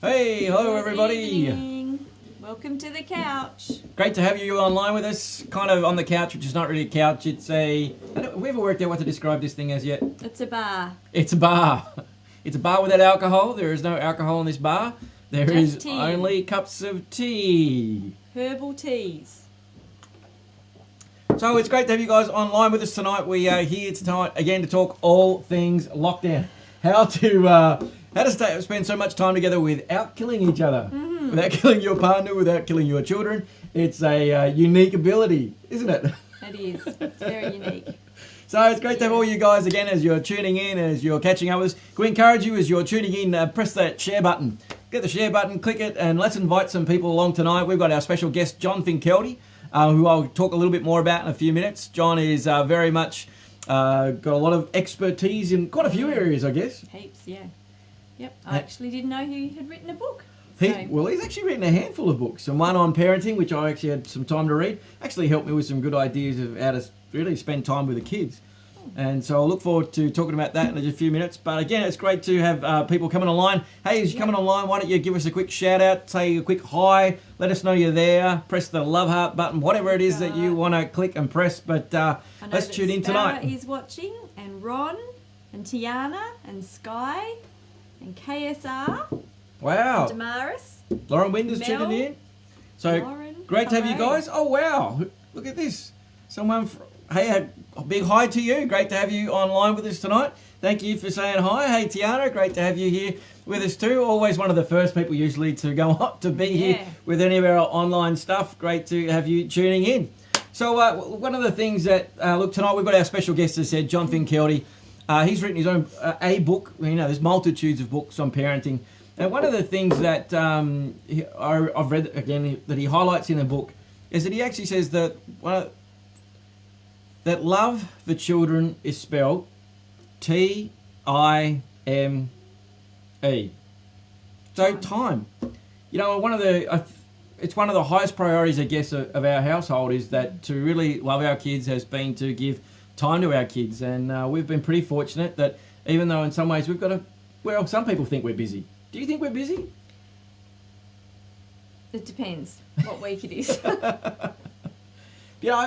Hey, hello Good everybody. evening. Welcome to the couch. Great to have you online with us. Kind of on the couch, which is not really a couch. It's have we ever worked out what to describe this thing as yet? It's a bar. It's a bar. It's a bar without alcohol. There is no alcohol in this bar. There Just is tea. only cups of tea. Herbal teas. So it's great to have you guys online with us tonight. We are here tonight again to talk all things lockdown. How to spend so much time together without killing each other, without killing your partner, without killing your children. It's a unique ability, isn't it? It is. It's very unique. So it's great to have all you guys again as you're tuning in, as you're catching up with us. We encourage you as you're tuning in, press that share button. Get the share button, click it, and let's invite some people along tonight. We've got our special guest, John Finkelde, who I'll talk a little bit more about in a few minutes. John is very much got a lot of expertise in quite a few areas, I guess. Heaps, yeah. Yep. I actually didn't know he had written a book. He's actually written a handful of books, and one on parenting, which I actually had some time to read, actually helped me with some good ideas of how to really spend time with the kids. And so I'll look forward to talking about that in just a few minutes. But again, it's great to have people coming online. Hey, as you're coming online, why don't you give us a quick shout out, say a quick hi, let us know you're there, press the love heart button, whatever it is that you want to click and press. But let's tune in tonight. Sarah is watching, and Ron, and Tiana, and Sky, and KSR, Wow. and Damaris. Lauren Winder's Mel, tuning in. So Lauren, great to have you hello. guys. Oh, wow. Look at this. Hey, a big hi to you. Great to have you online with us tonight. Thank you for saying hi. Hey, Tiana, great to have you here with us too. Always one of the first people usually to go up to be here with any of our online stuff. Great to have you tuning in. So one of the things that, look, tonight we've got our special guest, as I said, John Finkelde. He's written his own a book. You know, there's multitudes of books on parenting. And one of the things that I've read, again, that he highlights in the book is that he actually says that that love for children is spelled Time. So time. You know, it's one of the highest priorities, I guess, of our household is that to really love our kids has been to give time to our kids. And we've been pretty fortunate that even though in some ways we've got some people think we're busy. Do you think we're busy? It depends what week it is. Yeah,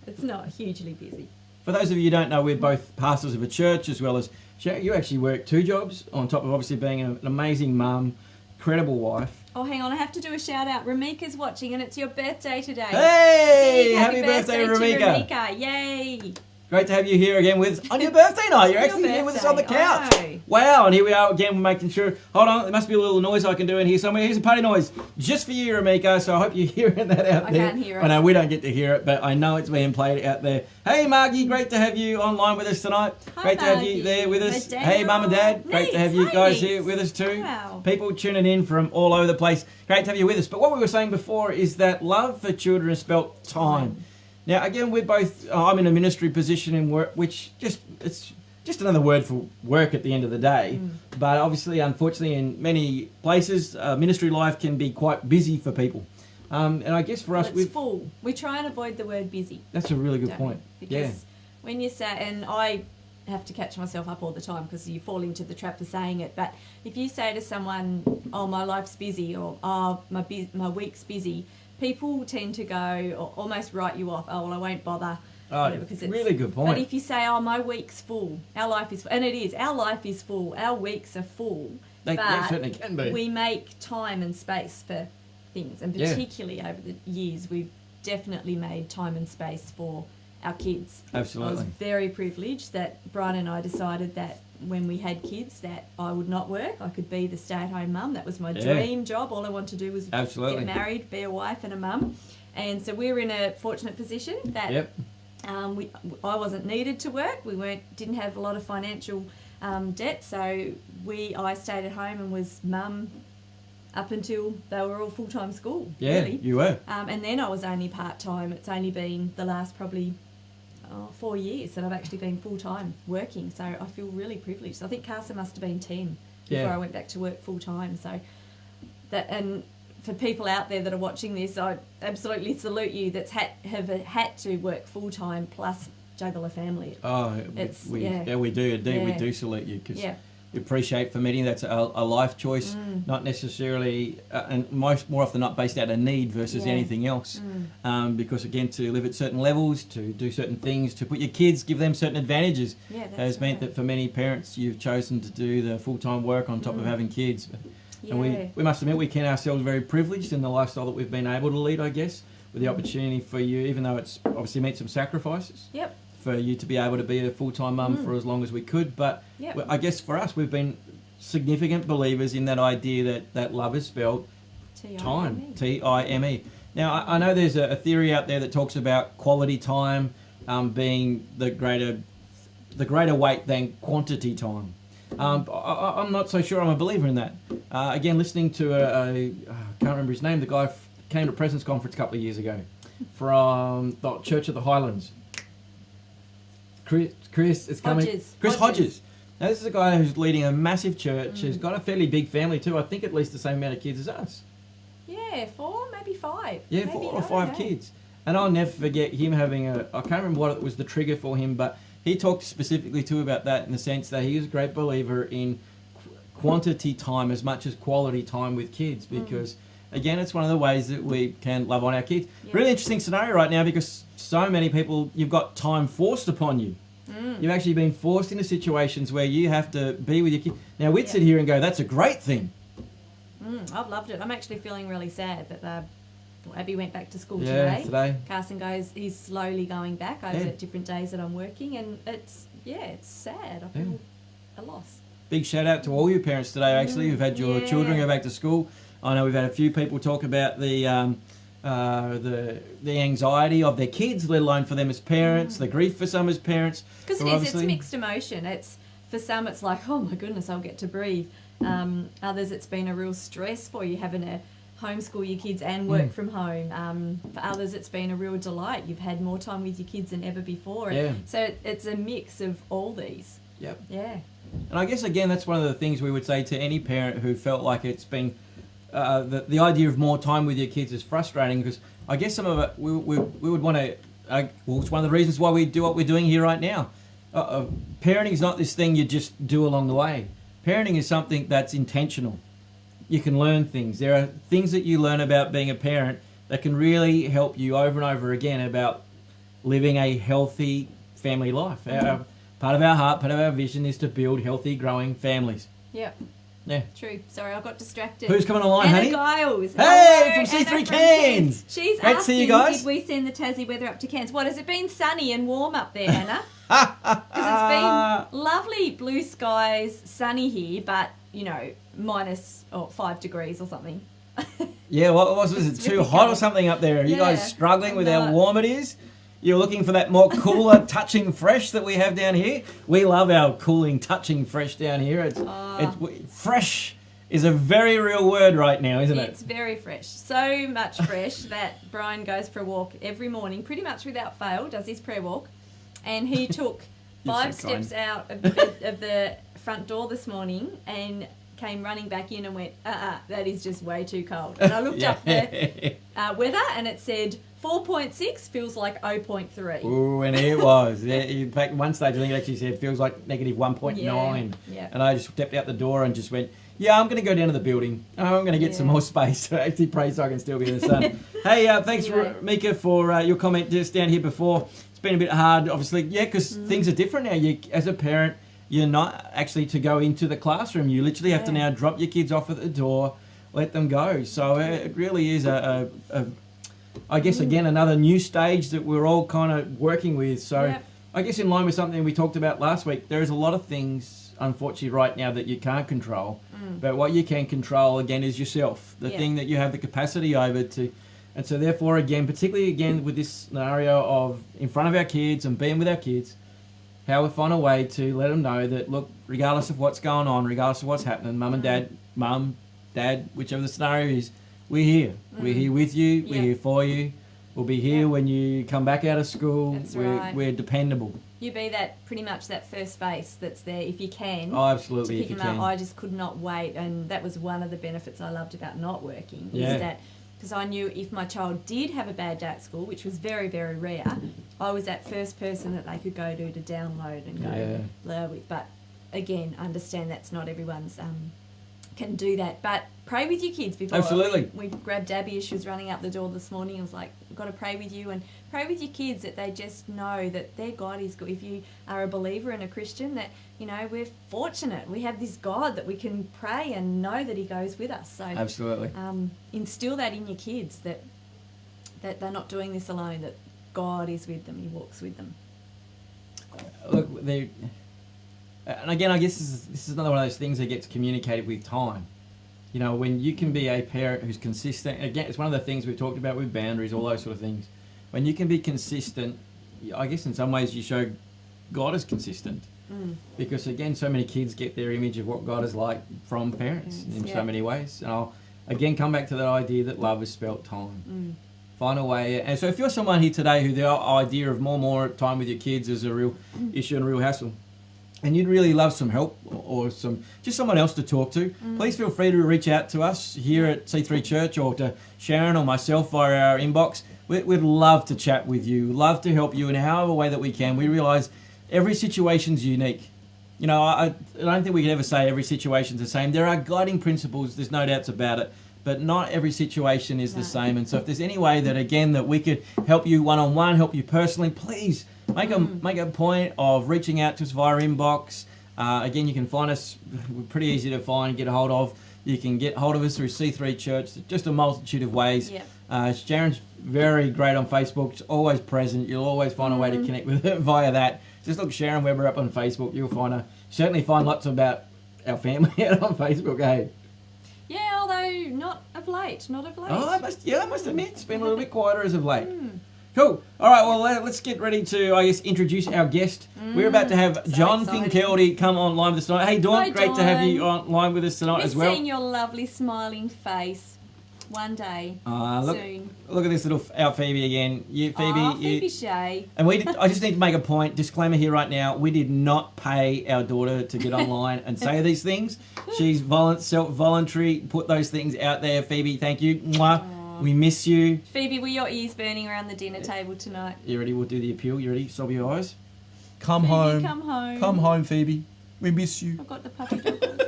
it's not hugely busy. For those of you who don't know, we're both pastors of a church, as well as you actually work two jobs on top of obviously being an amazing mum, incredible wife. Oh, hang on, I have to do a shout out. Ramika's watching, and it's your birthday today. Hey, happy birthday, to Ramika. Ramika. Yay. Great to have you here again with us on your birthday night. You're actually here with us on the couch. Wow, and here we are again, making sure. Hold on, there must be a little noise I can do in here somewhere. Here's a party noise just for you, Ramika. So I hope you're hearing that out there. I can't hear it. I know we don't get to hear it, but I know it's being played out there. Hey, Margie, great to have you online with us tonight. Hi, great to have Margie. you there with us. Dad. Hey, Mum and Dad, great to have you guys here with us too. Wow. People tuning in from all over the place. Great to have you with us. But what we were saying before is that love for children is spelt time. Now, again, we're both, I'm in a ministry position in work, which it's just another word for work at the end of the day. But obviously, unfortunately, in many places, ministry life can be quite busy for people. And I guess for us, it's full. We try and avoid the word busy. That's a really good point. Because when you say, and I have to catch myself up all the time because you fall into the trap of saying it, but if you say to someone, oh, my life's busy, or oh, my week's busy, people tend to go or almost write you off. Oh, well, I won't bother. Because it's really good point. But if you say, oh, my week's full, our life is full, and it is, our life is full, our weeks are full. They certainly can be. We make time and space for things, and particularly over the years, we've definitely made time and space for our kids. Absolutely. I was very privileged that Brian and I decided that when we had kids that I would not work. I could be the stay-at-home mum. That was my dream job. All I wanted to do was get married, be a wife and a mum. And so we were in a fortunate position that I wasn't needed to work. We didn't have a lot of financial debt, so I stayed at home and was mum up until they were all full-time school. Yeah, really. You were. And then I was only part-time. It's only been the last probably 4 years that I've actually been full-time working, so I feel really privileged. I think Carson must have been 10 before I went back to work full-time. So and for people out there that are watching this, I absolutely salute you that's have had to work full-time plus juggle a family. We do indeed. We do salute you because appreciate for many that's a life choice, not necessarily, and more often not based out of need versus anything else. Because again, to live at certain levels, to do certain things, to put your kids, give them certain advantages, has meant that for many parents, you've chosen to do the full-time work on top of having kids. And we must admit, we count ourselves very privileged in the lifestyle that we've been able to lead, I guess, with the opportunity for you, even though it's obviously meant some sacrifices. For you to be able to be a full-time mum for as long as we could. But I guess for us, we've been significant believers in that idea that love is spelled time, T-I-M-E. Now, I know there's a theory out there that talks about quality time being the greater weight than quantity time. I'm not so sure I'm a believer in that. Again, listening to I can't remember his name, the guy came to a Presence Conference a couple of years ago from the Church of the Highlands. Chris Hodges. Now, this is a guy who's leading a massive church, who's got a fairly big family too. I think at least the same amount of kids as us. Yeah, 4, maybe 5. Yeah, maybe 4 or 5 kids. And I'll never forget him having I can't remember what was the trigger for him, but he talked specifically too about that in the sense that he is a great believer in quantity time as much as quality time with kids, because again, it's one of the ways that we can love on our kids. Really interesting scenario right now, because so many people, you've got time forced upon you. You've actually been forced into situations where you have to be with your kids. Now, we'd sit here and go, that's a great thing. I've loved it. I'm actually feeling really sad that Abby went back to school today. Carson he's slowly going back over different days that I'm working, and it's sad. I feel a loss. Big shout out to all you parents today, actually, who've had your children go back to school. I know we've had a few people talk about the anxiety of their kids, let alone for them as parents, the grief for some as parents. Because it's mixed emotion. For some, it's like, oh my goodness, I'll get to breathe. Others, it's been a real stress for you having to homeschool your kids and work from home. For others, it's been a real delight. You've had more time with your kids than ever before. So it's a mix of all these. Yep. Yeah. And I guess, again, that's one of the things we would say to any parent who felt like it's been... the idea of more time with your kids is frustrating, because I guess some of it we would want to. It's one of the reasons why we do what we're doing here right now. Parenting is not this thing you just do along the way. Parenting is something that's intentional. You can learn things. There are things that you learn about being a parent that can really help you over and over again about living a healthy family life. Part of our heart, part of our vision is to build healthy, growing families. Yeah. Yeah. True. Sorry, I got distracted. Who's coming online, honey? Anna Giles. Hey, from C3 Cairns. She's Great asking, to see you guys. Did we send the Tassie weather up to Cairns? What, has it been sunny and warm up there, Anna? Because it's been lovely blue skies, sunny here, but, minus 5 degrees or something. Yeah, what was it? Too hot or something up there? Are you guys struggling with how warm it is? You're looking for that more cooler, touching fresh that we have down here. We love our cooling, touching fresh down here. It's fresh is a very real word right now, isn't it? It's very fresh. So much fresh that Brian goes for a walk every morning, pretty much without fail, does his prayer walk. And he took 5 steps out of the front door this morning and came running back in and went, that is just way too cold. And I looked up the weather and it said 4.6 feels like 0.3. Ooh, and it was. In fact, one stage I think it actually said feels like negative 1.9. Yeah. And I just stepped out the door and just went, I'm going to go down to the building. I'm going to get some more space to actually pray so I can still be in the sun. Hey, thanks, Mika, for your comment just down here before. It's been a bit hard, obviously, because things are different now. You, as a parent, you're not actually to go into the classroom. You literally have to now drop your kids off at the door, let them go. So it really is I guess, again, another new stage that we're all kind of working with. So I guess in line with something we talked about last week, there is a lot of things, unfortunately, right now that you can't control. But what you can control, again, is yourself, the thing that you have the capacity over to. And so therefore, again, particularly, again, with this scenario of in front of our kids and being with our kids, how we find a way to let them know that, look, regardless of what's going on, regardless of what's happening, mum, dad, whichever the scenario is, we're here. We're here with you. We're here for you. We'll be here when you come back out of school. That's right. We're dependable. You be pretty much that first face that's there if you can. Oh, absolutely, if you can. I just could not wait, and that was one of the benefits I loved about not working. Is that because I knew if my child did have a bad day at school, which was very, very rare, I was that first person that they could go to download and go with. But again, understand that's not everyone's can do that. But pray with your kids before. Absolutely. We grabbed Abby as she was running up the door this morning and was like, we've got to pray with you, and pray with your kids that they just know that their God is good. If you are a believer and a Christian, that, you know, we're fortunate. We have this God that we can pray and know that he goes with us. So absolutely. Instill that in your kids, that they're not doing this alone, that God is with them, he walks with them. Look, and again, I guess this is another one of those things that gets communicated with time. You know, when you can be a parent who's consistent, again, it's one of the things we've talked about with boundaries, all those sort of things. When you can be consistent, I guess in some ways you show God is consistent. Because, again, so many kids get their image of what God is like from parents in so many ways. And I'll, again, come back to that idea that love is spelt time. Find a way. And so if you're someone here today who the idea of more time with your kids is a real issue and a real hassle, and you'd really love some help or just someone else to talk to, please feel free to reach out to us here at C3 Church or to Sharon or myself via our inbox. We'd love to chat with you, love to help you in however way that we can. We realise every situation's unique. You know, I don't think we could ever say every situation's the same. There are guiding principles, there's no doubts about it, but not every situation is the same. And so if there's any way that, again, that we could help you one-on-one, help you personally, please make a point of reaching out to us via inbox. Again, you can find us, we're pretty easy to find, get a hold of. You can get hold of us through C3 Church, just a multitude of ways. Sharon's very great on Facebook, she's always present. You'll always find a way to connect with her via that. Just look Sharon Weber up on Facebook, you'll find her. Certainly find lots about our family out on Facebook, eh? Yeah, although not of late. Oh, I must admit, it's been a little bit quieter as of late. Cool. All right, well, let's get ready to, I guess, introduce our guest. We're about to have John Finkelde come online with us tonight. Hey, Dawn, great to have you online with us tonight as well. Seeing your lovely smiling face one day soon. Look at this our Phoebe again. Phoebe Shay. And I just need to make a point, disclaimer here right now, we did not pay our daughter to get online and say these things. She's self-voluntary, put those things out there. Phoebe, thank you. Mwah. We miss you. Phoebe, were your ears burning around the dinner table tonight? You ready? We'll do the appeal. You ready? Sob your eyes. Come home. Come home, Phoebe. We miss you. I've got the puppy dog.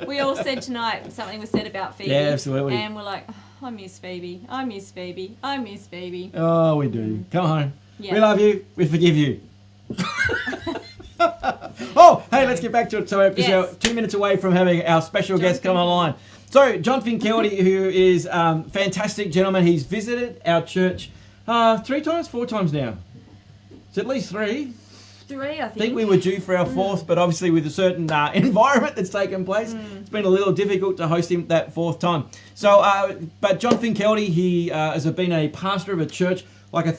We all said tonight, something was said about Phoebe. Yeah, absolutely. And we're like, I miss Phoebe. I miss Phoebe. I miss Phoebe. Oh, we do. Come home. Yeah. We love you. We forgive you. Oh, hey, let's get back to it. So, because we're 2 minutes away from having our special guest come online. So, John Finkelde, who is a fantastic gentleman, he's visited our church 4 times now. It's at least 3. 3, I I think we were due for our 4th, but obviously with a certain environment that's taken place, it's been a little difficult to host him that 4th time. So, but John Finkelde, he has been a pastor of a church, like a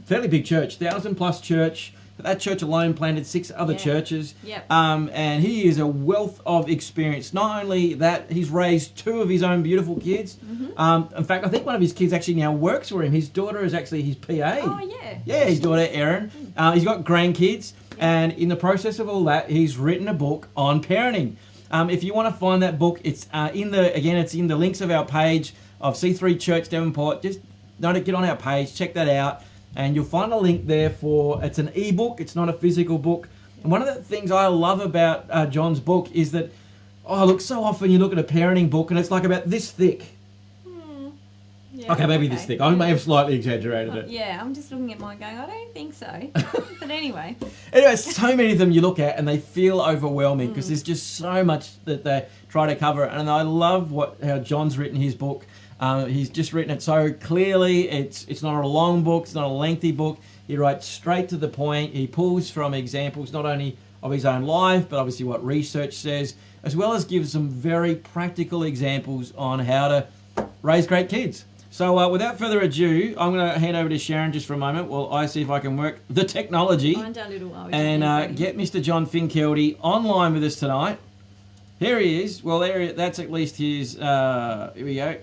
fairly big church, 1,000+ church. That church alone planted 6 other churches. And he is a wealth of experience. Not only that, he's raised 2 of his own beautiful kids. In fact, I think one of his kids actually now works for him. His daughter is actually his PA. Oh, yeah. Yeah, his daughter, Erin. He's got grandkids. And in the process of all that, he's written a book on parenting. If you want to find that book, it's in the links of our page of C3 Church Devonport. Just get on our page, check that out. And you'll find a link there it's an ebook, it's not a physical book. And one of the things I love about John's book is that, so often you look at a parenting book and it's like about this thick. Maybe this thick. I may have slightly exaggerated it. Yeah, I'm just looking at mine going, I don't think so. But anyway. Anyway, so many of them you look at and they feel overwhelming because there's just so much that they try to cover. And I love how John's written his book. He's just written it so clearly. It's not a long book. It's not a lengthy book. He writes straight to the point. He pulls from examples not only of his own life, but obviously what research says, as well as gives some very practical examples on how to raise great kids. So without further ado, I'm going to hand over to Sharon just for a moment while I see if I can work the technology and get Mr. John Finkelde online with us tonight. Here he is. Well, that's at least his... here we go.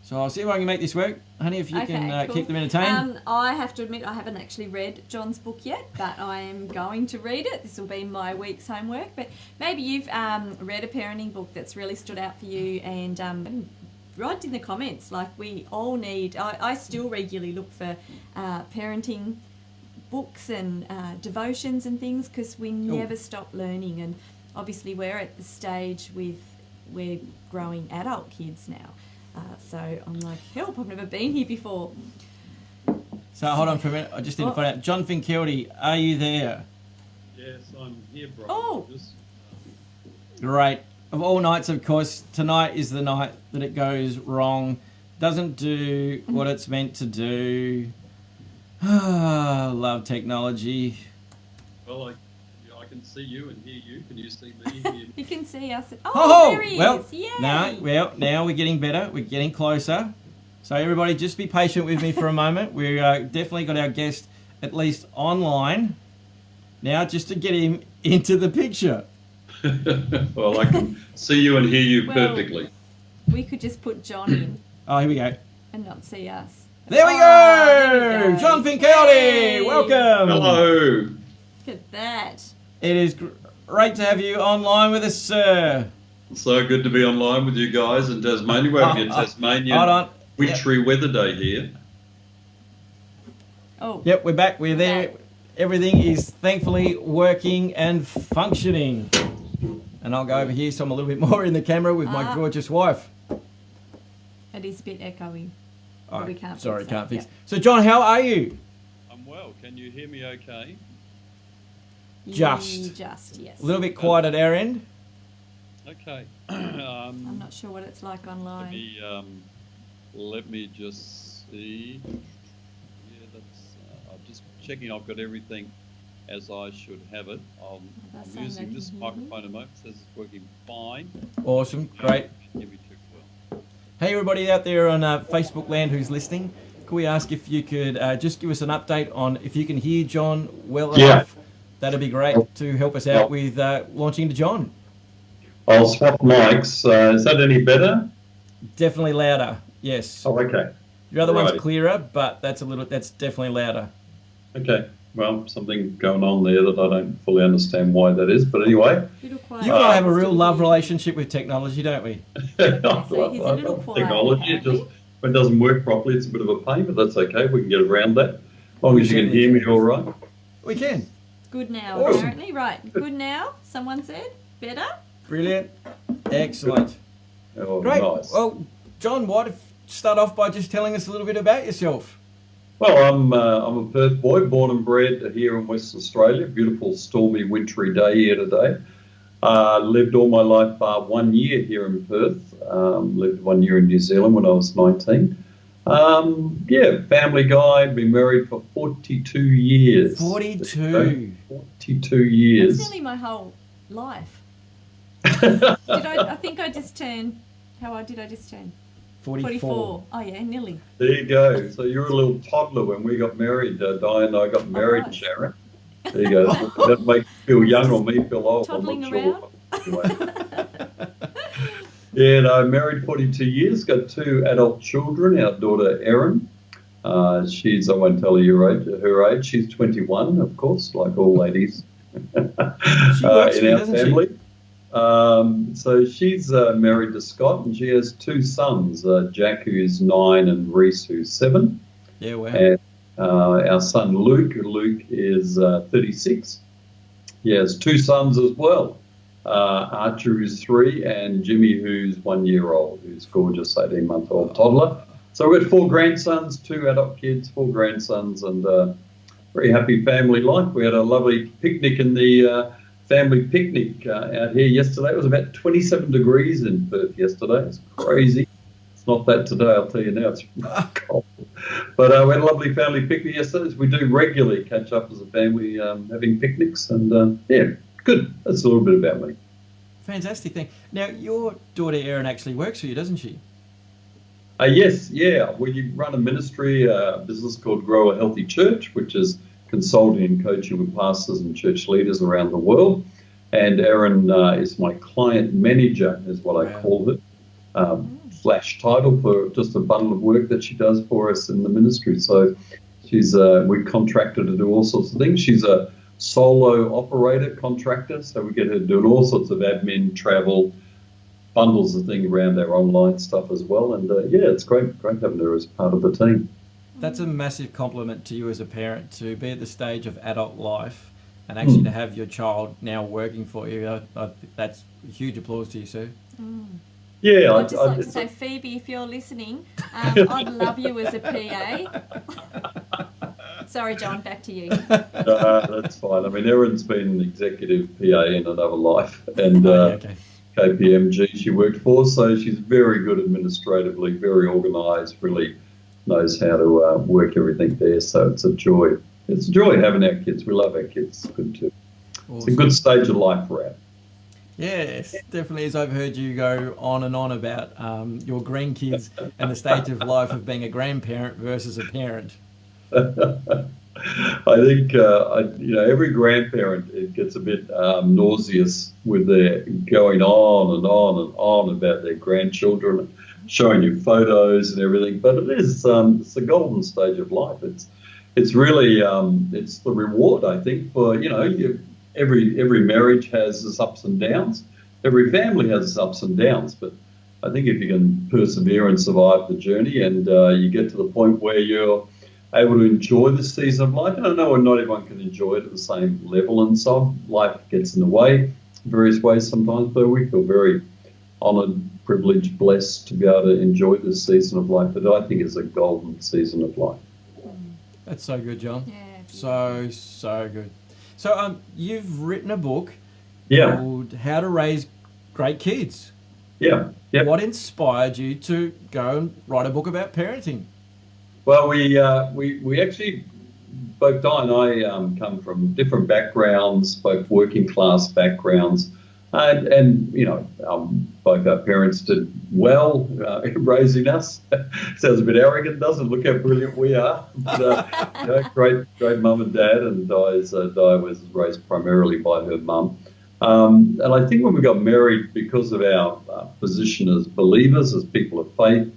So I'll see if I can make this work. Honey, if you can keep them entertained. I have to admit I haven't actually read John's book yet, but I am going to read it. This will be my week's homework. But maybe you've read a parenting book that's really stood out for you, and write in the comments. Like, we all need... I still regularly look for parenting books and devotions and things because we never stop learning. And obviously we're at the stage we're growing adult kids now. So I'm like, help, I've never been here before. So hold on for a minute. I just need to find out. John Finkelde, are you there? Yes, I'm here, Brian. Oh! Great. Of all nights, of course, tonight is the night that it goes wrong. Doesn't do what it's meant to do. Love technology. Well, I can see you and hear you. Can you see me? Hear me? You can see us. There he is. Yay. Now we're getting better. We're getting closer. So everybody, just be patient with me for a moment. We've definitely got our guest at least online now, just to get him into the picture. Well, I can see you and hear you perfectly. We could just put John in. Oh, here we go. And not see us. There we go! John Finkelde, welcome! Hello! Look at that. It is great to have you online with us, sir. So good to be online with you guys in Tasmania. We're having a Tasmanian wintry weather day here. Oh. Yep, we're back. We're there. Everything is thankfully working and functioning. And I'll go over here so I'm a little bit more in the camera with my gorgeous wife. It is a bit echoey. Oh, we can't sorry, fix can't that. fix. So, John, how are you? I'm well. Can you hear me okay? Just, yes. A little bit quiet at our end. Okay. I'm not sure what it's like online. Let me just see. Yeah, that's. I'm just checking. I've got everything as I should have it. I'm using this microphone a moment. It says it's working fine. Awesome, great. Hear me too well. Hey, everybody out there on Facebook land who's listening. Could we ask if you could just give us an update on if you can hear John well enough? That'd be great to help us out with launching to John. I'll swap mics. Is that any better? Definitely louder. Yes. Oh, okay. Your other one's clearer, but that's definitely louder. Okay. Well, something going on there that I don't fully understand why that is, but anyway. You and I have a real love relationship with technology, don't we? I love technology. It just when it doesn't work properly, it's a bit of a pain, but that's okay. We can get around that. As long as you can hear me all right. We can. Good now, apparently. Right. Good now, someone said. Better? Brilliant. Excellent. Oh, great. Nice. Well, John, why don't you start off by just telling us a little bit about yourself? Well, I'm a Perth boy, born and bred here in Western Australia. Beautiful, stormy, wintry day here today. Lived all my life 1 year here in Perth. Lived 1 year in New Zealand when I was 19. Family guy, been married for 42 years. 42? 42 years. That's nearly my whole life. I think I just turned, how old did I just turn? 44. Oh, yeah, nearly. There you go. So you were a little toddler when we got married. Di and I got married, Sharon. There you go. That makes you feel young or me feel old. Toddling I'm not sure. Around? Married 42 years, got 2 adult children. Our daughter, Erin. I won't tell you her age. She's 21, of course, like all ladies she works in our family. So she's married to Scott, and she has 2 sons, Jack, who's 9, and Reese, who's 7. Yeah, wow. And our son Luke is 36. He has 2 sons as well. Archer, who's 3, and Jimmy, who's 1 year old, who's gorgeous 18-month-old toddler. So we've got 4 grandsons, 2 adult kids, 4 grandsons, and very happy family life. We had a lovely picnic in the family picnic out here yesterday. It was about 27 degrees in Perth yesterday. It's crazy. It's not that today, I'll tell you now. It's cold. But we had a lovely family picnic yesterday. We do regularly catch up as a family having picnics. And, good. That's a little bit about me. Fantastic thing. Now, your daughter Erin actually works for you, doesn't she? Yes, yeah. We run a ministry, a business called Grow a Healthy Church, which is consulting and coaching with pastors and church leaders around the world. And Erin is my client manager, is what I call it. Flash title for just a bundle of work that she does for us in the ministry. So we contract her to do all sorts of things. She's a solo operator contractor, so we get her doing all sorts of admin, travel, bundles of things around our online stuff as well. And it's great having her as part of the team. That's a massive compliment to you as a parent to be at the stage of adult life and actually to have your child now working for you, I think that's a huge applause to you, Sue. Yeah, I'd just like to say, Phoebe, if you're listening, I'd love you as a PA. Sorry, John, back to you. That's fine. I mean, Erin's been an executive PA in another life, and okay. KPMG she worked for, so she's very good administratively, very organised, really knows how to work everything there. So it's a joy. It's a joy having our kids. We love our kids. It's good too. Awesome. It's a good stage of life we're at. Yes, definitely. As I've heard you go on and on about your grandkids and the stage of life of being a grandparent versus a parent. I think every grandparent, it gets a bit nauseous with their going on and on and on about their grandchildren, showing you photos and everything. But it is it's the golden stage of life. It's really it's the reward, I think, for every marriage has its ups and downs. Every family has its ups and downs. But I think if you can persevere and survive the journey, and you get to the point where you're able to enjoy the season of life. And I know not everyone can enjoy it at the same level, and so life gets in the way in various ways sometimes, but we feel very honoured, privileged, blessed to be able to enjoy this season of life that I think is a golden season of life. That's so good, John. Yeah. So good. So you've written a book Yeah. called How to Raise Great Kids. Yeah. Yep. What inspired you to go and write a book about parenting? Well, we actually, both Di and I come from different backgrounds, both working class backgrounds, and both our parents did well in raising us. Sounds a bit arrogant, doesn't it? Look how brilliant we are. But, great mum and dad, and Di was raised primarily by her mum. And I think when we got married, because of our position as believers, as people of faith,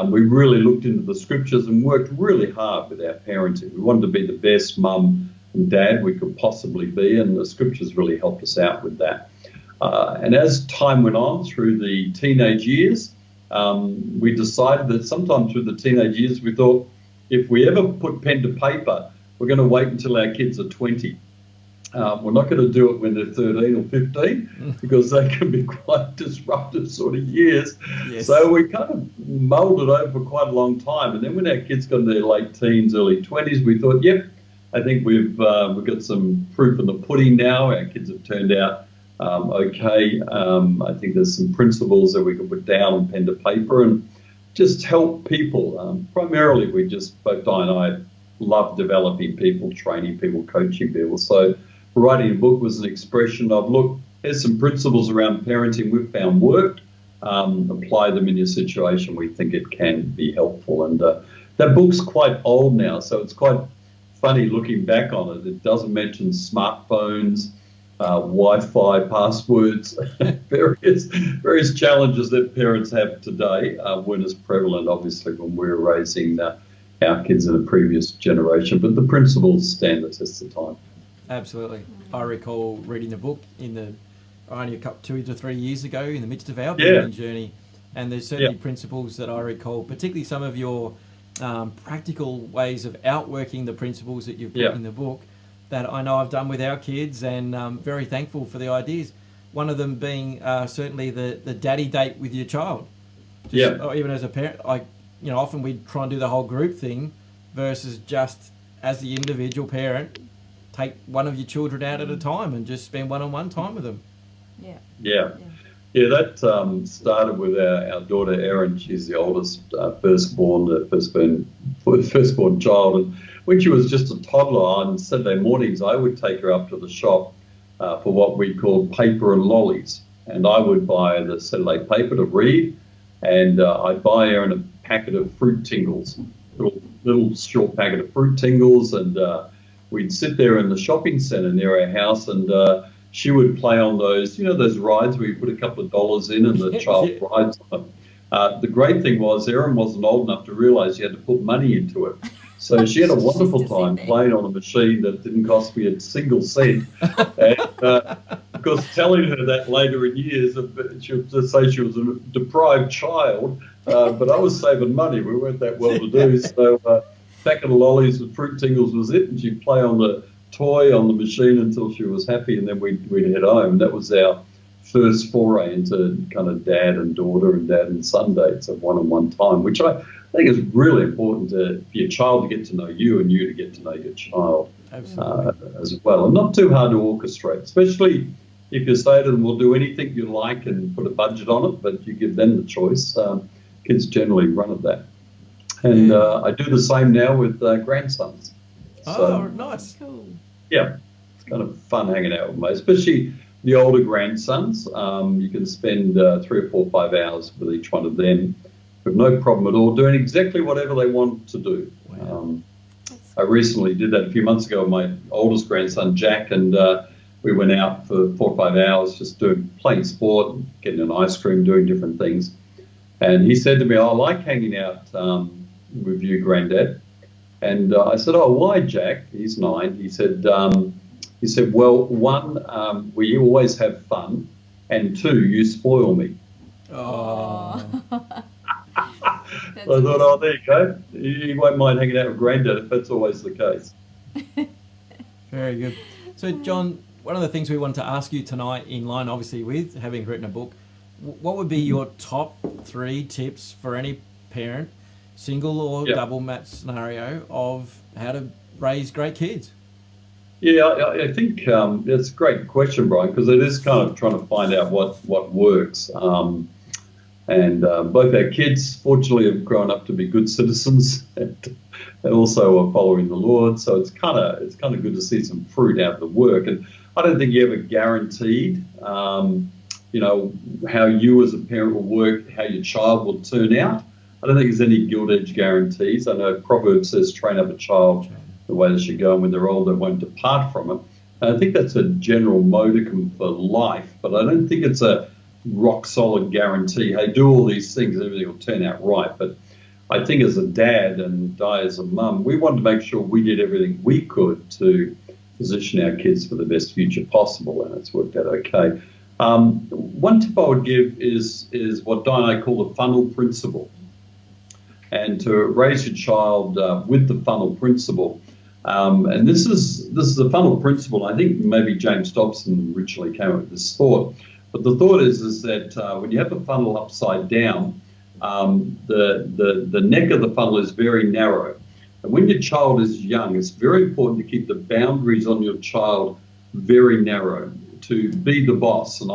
we really looked into the scriptures and worked really hard with our parenting. We wanted to be the best mum and dad we could possibly be, and the scriptures really helped us out with that. And as time went on through the teenage years, we decided that sometime through the teenage years, we thought if we ever put pen to paper, we're going to wait until our kids are 20. We're not going to do it when they're 13 or 15 because they can be quite disruptive sort of years. Yes. So we kind of mulled it over for quite a long time. And then when our kids got into their late teens, early 20s, we thought, yep, I think we've got some proof in the pudding now. Our kids have turned out okay. I think there's some principles that we can put down on pen to paper and just help people. Primarily, both Di and I love developing people, training people, coaching people. So writing a book was an expression of, look, here's some principles around parenting we've found worked. Apply them in your situation. We think it can be helpful. And that book's quite old now, so it's quite funny looking back on it. It doesn't mention smartphones, Wi-Fi passwords, various challenges that parents have today weren't as prevalent, obviously, when we were raising our kids in a previous generation. But the principles stand the test of time. Absolutely. I recall reading the book only 2 to 3 years ago in the midst of our parenting journey, and there's certainly principles that I recall, particularly some of your practical ways of outworking the principles that you've put in the book that I know I've done with our kids, and very thankful for the ideas. One of them being certainly the daddy date with your child. Even as a parent, often we try and do the whole group thing versus just as the individual parent, take one of your children out at a time and just spend one-on-one time with them. Yeah, that started with our daughter Erin. She's the oldest firstborn child. And when she was just a toddler, on Saturday mornings, I would take her up to the shop for what we called paper and lollies. And I would buy the Saturday paper to read, and I'd buy Erin a packet of fruit tingles, little short packet of fruit tingles, and we'd sit there in the shopping centre near our house, and she would play on those rides where you put a couple of dollars in and the child rides on them. The great thing was Erin wasn't old enough to realise you had to put money into it. So she had a wonderful time playing on a machine that didn't cost me a single cent. And of course, telling her that later in years, she would just say she was a deprived child, but I was saving money. We weren't that well to do. So packet of lollies with fruit tingles was it, and she'd play on the toy on the machine until she was happy, and then we'd head home. That was our first foray into kind of dad and daughter and dad and son dates of one-on-one time, which I think is really important for your child to get to know you and you to get to know your child as well. And not too hard to orchestrate, especially if you say to them, we'll do anything you like and put a budget on it, but you give them the choice. Kids generally run at that. And I do the same now with grandsons. So, nice. Cool. Yeah, it's kind of fun hanging out with them, especially the older grandsons. You can spend 3 or 4 or 5 hours with each one of them with no problem at all, doing exactly whatever they want to do. Wow. I recently did that a few months ago with my oldest grandson, Jack, and we went out for 4 or 5 hours just playing sport, getting an ice cream, doing different things. And he said to me, I like hanging out with you, Granddad. And I said, oh, why, Jack? He's 9. He said, well, 1, we always have fun, and 2, you spoil me. Oh. So I thought, oh, there you go. You won't mind hanging out with Granddad if that's always the case. Very good. So, John, one of the things we wanted to ask you tonight, in line obviously with having written a book, what would be your top 3 tips for any parent, single or double match scenario, of how to raise great kids? Yeah, I think that's a great question, Brian, because it is kind of trying to find out what works. And both our kids, fortunately, have grown up to be good citizens and also are following the Lord. So it's kind of good to see some fruit out of the work. And I don't think you ever guaranteed, how you as a parent will work, how your child will turn out. I don't think there's any gilt-edged guarantees. I know Proverbs says, train up a child the way they should go, and when they're old, they won't depart from it. And I think that's a general modicum for life, but I don't think it's a rock-solid guarantee. Hey, do all these things, everything will turn out right. But I think as a dad and Di as a mum, we wanted to make sure we did everything we could to position our kids for the best future possible, and it's worked out okay. One tip I would give is what Di and I call the funnel principle. And to raise your child with the funnel principle. And this is the funnel principle. I think maybe James Dobson originally came up with this thought. But the thought is that when you have the funnel upside down, the neck of the funnel is very narrow. And when your child is young, it's very important to keep the boundaries on your child very narrow, to be the boss. And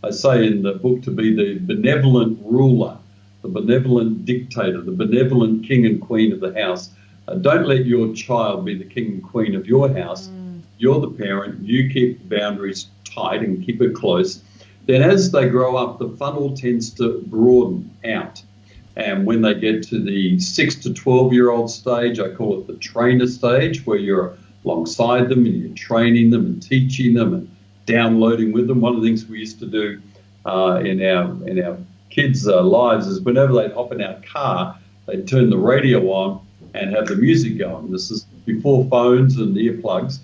I say in the book to be the benevolent ruler, the benevolent dictator, the benevolent king and queen of the house. Don't let your child be the king and queen of your house. You're the parent. You keep the boundaries tight and keep it close. Then as they grow up, the funnel tends to broaden out. And when they get to the 6 to 12-year-old stage, I call it the trainer stage, where you're alongside them and you're training them and teaching them and downloading with them. One of the things we used to do in our kids' lives is whenever they'd hop in our car, they'd turn the radio on and have the music going. This is before phones and earplugs.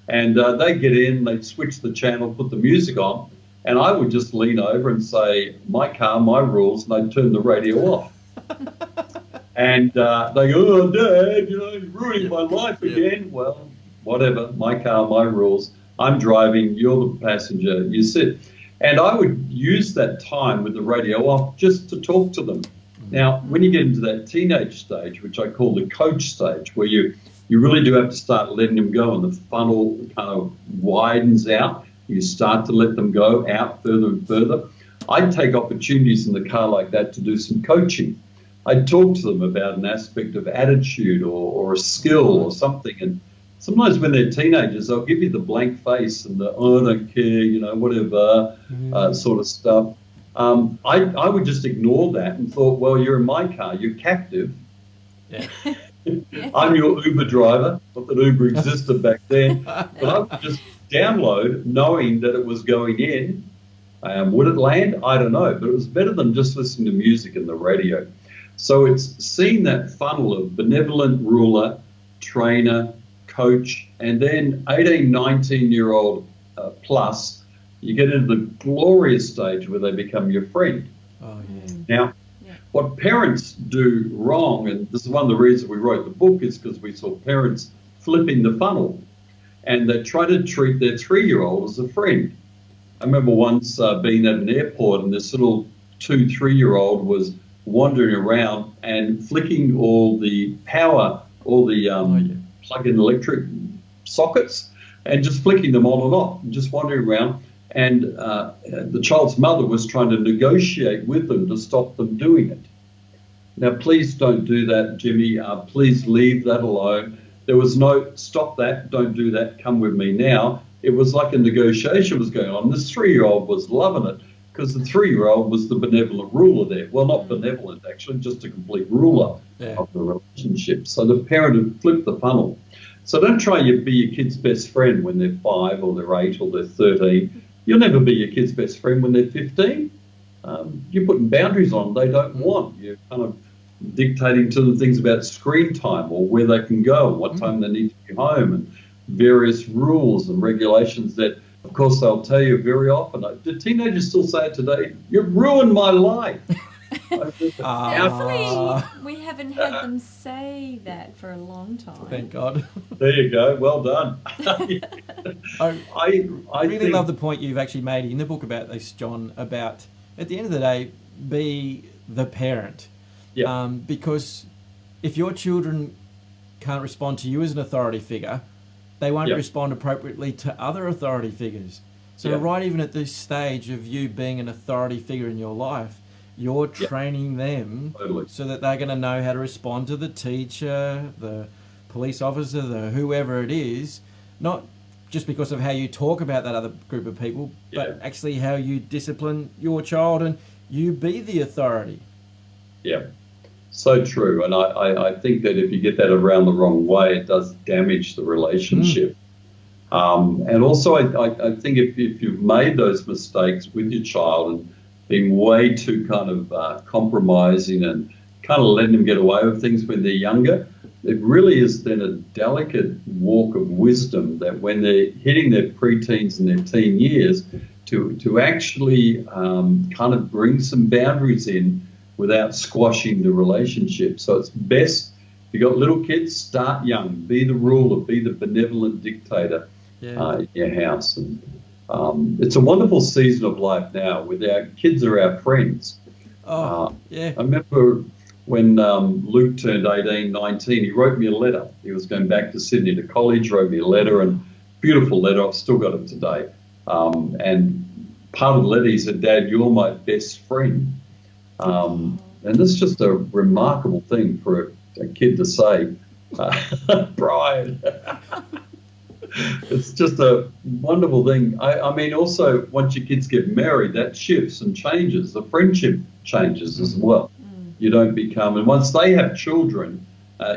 And they'd get in, they'd switch the channel, put the music on, and I would just lean over and say, my car, my rules, and I'd turn the radio off. And they go, oh, Dad, you're ruining my life again. Well, whatever, my car, my rules. I'm driving, you're the passenger, you sit. And I would use that time with the radio off just to talk to them. Now, when you get into that teenage stage, which I call the coach stage, where you really do have to start letting them go and the funnel kind of widens out, you start to let them go out further and further. I'd take opportunities in the car like that to do some coaching. I'd talk to them about an aspect of attitude or a skill or something. And sometimes when they're teenagers, they'll give you the blank face and the, oh, I don't care, whatever sort of stuff. I would just ignore that and thought, well, you're in my car, you're captive. Yeah. I'm your Uber driver. Not that Uber existed back then. But I would just download knowing that it was going in. Would it land? I don't know. But it was better than just listening to music in the radio. So it's seeing that funnel of benevolent ruler, trainer, coach, and then 18, 19-year-old plus, you get into the glorious stage where they become your friend. Oh, yeah. Now, what parents do wrong, and this is one of the reasons we wrote the book, is because we saw parents flipping the funnel. and they try to treat their 3-year-old as a friend. I remember once being at an airport, and this little 2-3-year-old was wandering around and flicking all the power, all the plug-in electric sockets, and just flicking them on and off, and just wandering around. And the child's mother was trying to negotiate with them to stop them doing it. Now, please don't do that, Jimmy. Please leave that alone. There was no, stop that, don't do that, come with me now. It was like a negotiation was going on. This 3-year-old was loving it because the 3-year-old was the benevolent ruler there. Well, not benevolent, actually, just a complete ruler of the relationship. So the parent had flipped the funnel. So don't try to be your kid's best friend when they're 5 or they're 8 or they're 13. You'll never be your kid's best friend when they're 15. You're putting boundaries on they don't want. You're kind of dictating to them things about screen time or where they can go, what time they need to be home, and various rules and regulations that, of course, they'll tell you very often. Do teenagers still say it today? You've ruined my life. Thankfully, we haven't had them say that for a long time. Thank God. There you go. Well done. I really love the point you've actually made in the book about this, John, about at the end of the day, be the parent. Yeah. Because if your children can't respond to you as an authority figure, they won't respond appropriately to other authority figures. So right even at this stage of you being an authority figure in your life, you're training them so that they're going to know how to respond to the teacher, the police officer, the whoever it is, not just because of how you talk about that other group of people, but actually how you discipline your child and you be the authority. Yeah, so true. And I think that if you get that around the wrong way, it does damage the relationship. And also I think if you've made those mistakes with your child and been way too kind of compromising and kind of letting them get away with things when they're younger, it really is then a delicate walk of wisdom that when they're hitting their preteens and their teen years, to actually kind of bring some boundaries in without squashing the relationship. So it's best, if you've got little kids, start young, be the ruler, be the benevolent dictator in your house. And it's a wonderful season of life now with our kids are our friends. I remember when Luke turned 18, 19, he wrote me a letter. He was going back to Sydney to college, wrote me a letter, and beautiful letter. I've still got it today. And part of the letter, he said, "Dad, you're my best friend." And that's just a remarkable thing for a kid to say. Brian. It's just a wonderful thing. I mean, also, once your kids get married, that shifts and changes. The friendship changes as well. You don't become, and once they have children,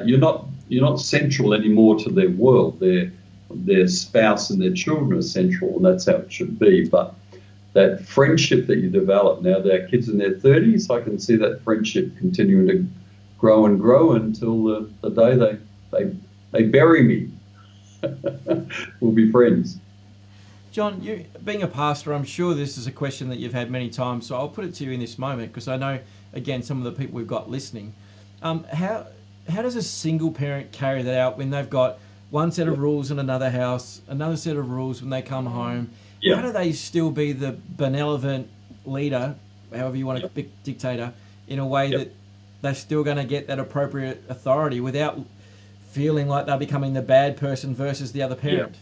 you're not central anymore to their world. Their spouse and their children are central, and that's how it should be. But that friendship that you develop, now their kids in their 30s, I can see that friendship continuing to grow and grow until the day they bury me. We'll be friends. John, you being a pastor, I'm sure this is a question that you've had many times, so I'll put it to you in this moment because I know, again, some of the people we've got listening. How does a single parent carry that out when they've got one set of rules in another house, another set of rules when they come home? How do they still be the benevolent leader, however you want to be dictator, in a way that they're still going to get that appropriate authority without feeling like they're becoming the bad person versus the other parent?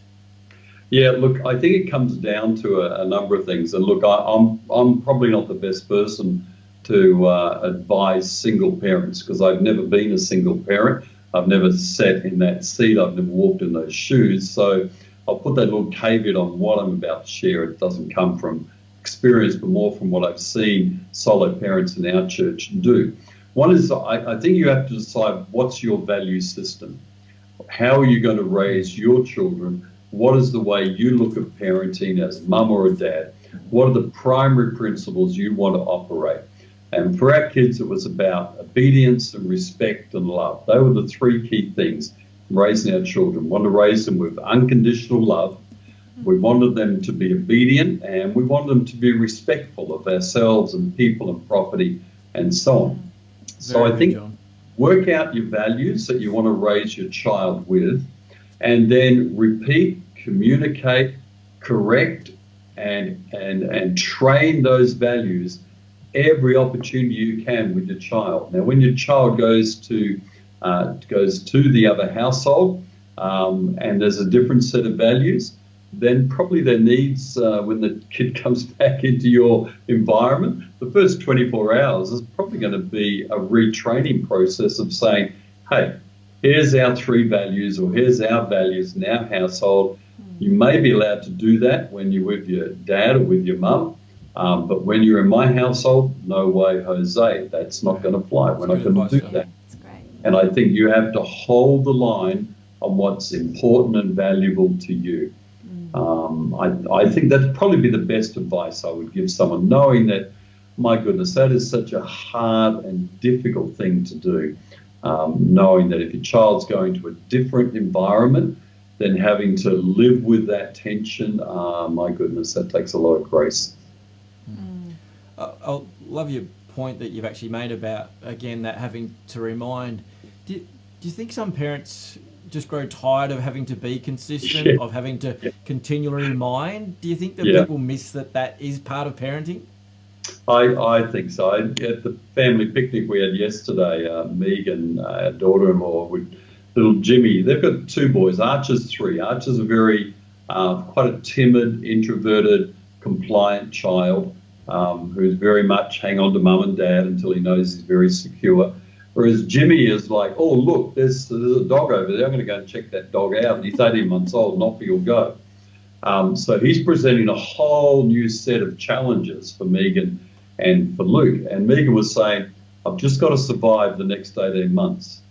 Yeah, look, I think it comes down to a number of things. And look, I'm probably not the best person to advise single parents because I've never been a single parent. I've never sat in that seat. I've never walked in those shoes. So I'll put that little caveat on what I'm about to share. It doesn't come from experience, but more from what I've seen solo parents in our church do. One is I think you have to decide what's your value system. How are you going to raise your children? What is the way you look at parenting as mum or a dad? What are the primary principles you want to operate? And for our kids, it was about obedience and respect and love. They were the three key things in raising our children. We wanted to raise them with unconditional love. We wanted them to be obedient, and we wanted them to be respectful of ourselves and people and property and so on. So I think work out your values that you want to raise your child with, and then repeat, communicate, correct, and train those values every opportunity you can with your child. Now, when your child goes to the other household and there's a different set of values, then probably their needs when the kid comes back into your environment, the first 24 hours is probably going to be a retraining process of saying, hey, here's our 3 values, or here's our values in our household. You may be allowed to do that when you're with your dad or with your mum, but when you're in my household, no way, Jose, that's not going to fly. We're not going to do that. That's great. And I think you have to hold the line on what's important and valuable to you. I think that'd probably be the best advice I would give someone, knowing that, my goodness, that is such a hard and difficult thing to do. Knowing that if your child's going to a different environment, then having to live with that tension, my goodness, that takes a lot of grace. I love your point that you've actually made about, again, that having to remind. Do you think some parents just grow tired of having to be consistent, of having to continually remind? Do you think that people miss that is part of parenting? I think so. At the family picnic we had yesterday, Megan, our daughter-in-law, with little Jimmy, they've got 2 boys. Archer's 3. Archer's a very, quite a timid, introverted, compliant child who's very much hang on to mum and dad until he knows he's very secure. Whereas Jimmy is like, oh, look, there's a dog over there. I'm going to go and check that dog out. And he's 18 months old, and off he'll go. So he's presenting a whole new set of challenges for Megan and for Luke. And Megan was saying, I've just got to survive the next 18 months.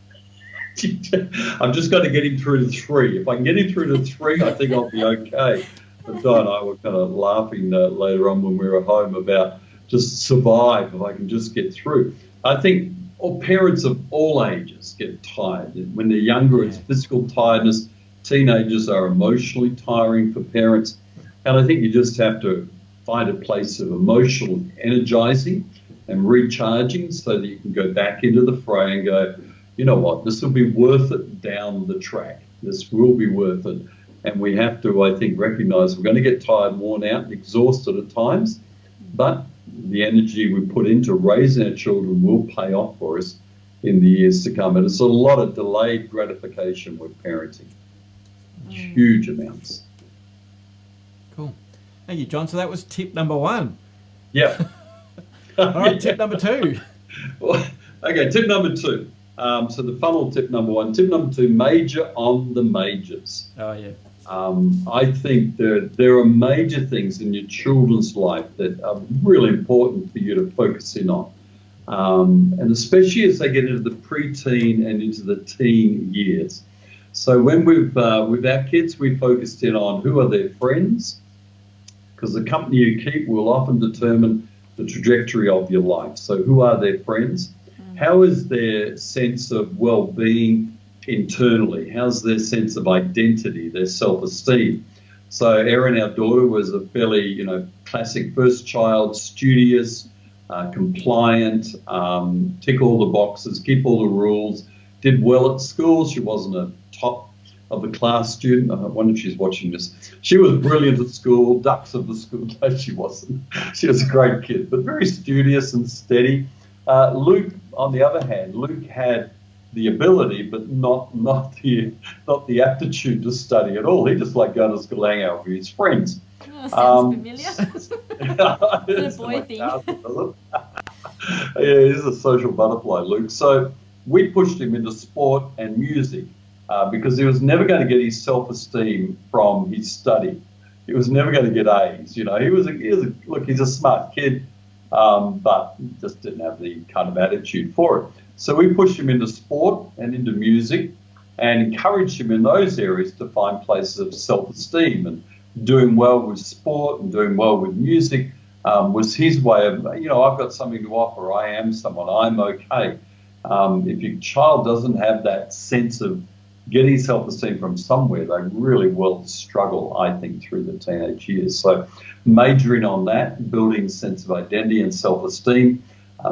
I've just got to get him through to 3. If I can get him through to 3, I think I'll be okay. But Di and I were kind of laughing later on when we were home about just survive if I can just get through. I think parents of all ages get tired. When they're younger, it's physical tiredness. Teenagers are emotionally tiring for parents. And I think you just have to find a place of emotional energizing and recharging so that you can go back into the fray and go, you know what, this will be worth it down the track. This will be worth it. And we have to, I think, recognize we're going to get tired, worn out, and exhausted at times, but the energy we put into raising our children will pay off for us in the years to come. And it's a lot of delayed gratification with parenting. Huge amounts. Cool. Thank you, John. So that was tip number 1. Yeah. All right, tip number 2. Well, okay, tip number 2. So the funnel tip number 1. Tip number 2, major on the majors. Oh, yeah. I think there are major things in your children's life that are really important for you to focus in on. And especially as they get into the preteen and into the teen years. So when with our kids, we focused in on who are their friends, because the company you keep will often determine the trajectory of your life. So who are their friends? How is their sense of well-being internally? How's their sense of identity, their self-esteem? So Erin, our daughter, was a fairly, classic first child, studious, compliant, tick all the boxes, keep all the rules, did well at school. She wasn't a top of the class student. I wonder if she's watching this. She was brilliant at school, ducks of the school. No, she wasn't. She was a great kid, but very studious and steady. Luke, on the other hand, Luke had the ability, but not the aptitude to study at all. He just liked going to school, hang out with his friends. Oh, sounds familiar. It's a boy thing. Yeah, he's a social butterfly, Luke. So we pushed him into sport and music because he was never going to get his self-esteem from his study. He was never going to get A's. He's a smart kid, but just didn't have the kind of attitude for it. So we pushed him into sport and into music and encouraged him in those areas to find places of self-esteem, and doing well with sport and doing well with music was his way of, I've got something to offer. I am someone. I'm okay. If your child doesn't have that sense of getting self-esteem from somewhere, they really will struggle, I think, through the teenage years. So majoring on that, building a sense of identity and self-esteem,